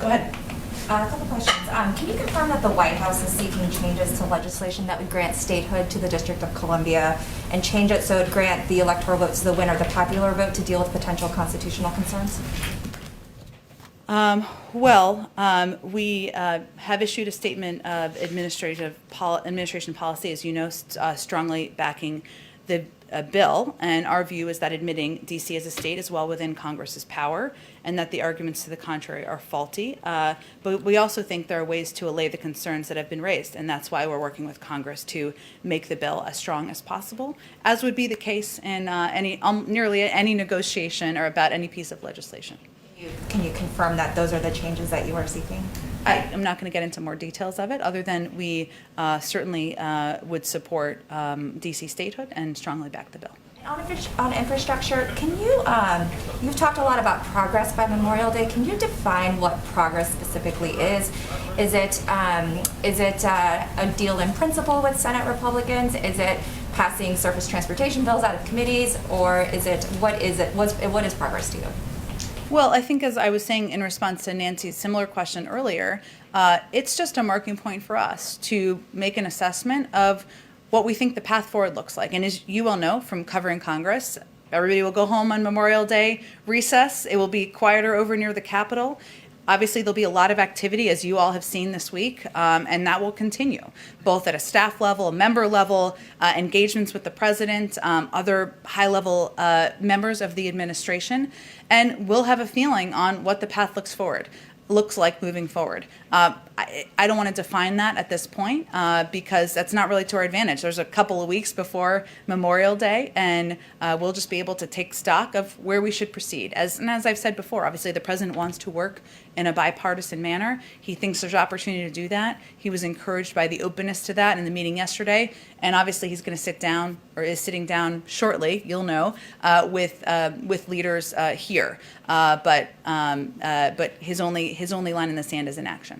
Go ahead. A couple questions. Can you confirm that the White House is seeking changes to legislation that would grant statehood to the District of Columbia and change it so it would grant the electoral vote to the winner, the popular vote, to deal with potential constitutional concerns? We have issued a statement of administration policy, as you know, strongly backing the bill, and our view is that admitting DC as a state is well within Congress's power, and that the arguments to the contrary are faulty. But we also think there are ways to allay the concerns that have been raised, and that's why we're working with Congress to make the bill as strong as possible, as would be the case in nearly any negotiation or about any piece of legislation. Can you confirm that those are the changes that you are seeking? I'm not going to get into more details of it, other than we certainly would support DC statehood and strongly back the bill. On infrastructure, can you, you've talked a lot about progress by Memorial Day. Can you define what progress specifically is? Is it a deal in principle with Senate Republicans? Is it passing surface transportation bills out of committees? Or is it? What is progress to you? Well, I think, as I was saying in response to Nancy's similar question earlier, it's just a marking point for us to make an assessment of what we think the path forward looks like. And as you all know from covering Congress, everybody will go home on Memorial Day recess. It will be quieter over near the Capitol. Obviously, there'll be a lot of activity, as you all have seen this week, and that will continue, both at a staff level, a member level, engagements with the president, other high-level members of the administration, and we'll have a feeling on what the path looks like moving forward. I don't want to define that at this point because that's not really to our advantage. There's a couple of weeks before Memorial Day, and we'll just be able to take stock of where we should proceed. And as I've said before, obviously the president wants to work in a bipartisan manner. He thinks there's opportunity to do that. He was encouraged by the openness to that in the meeting yesterday, and obviously he's going to sit down, or is sitting down shortly, you'll know, with leaders here. But his only line in the sand is inaction.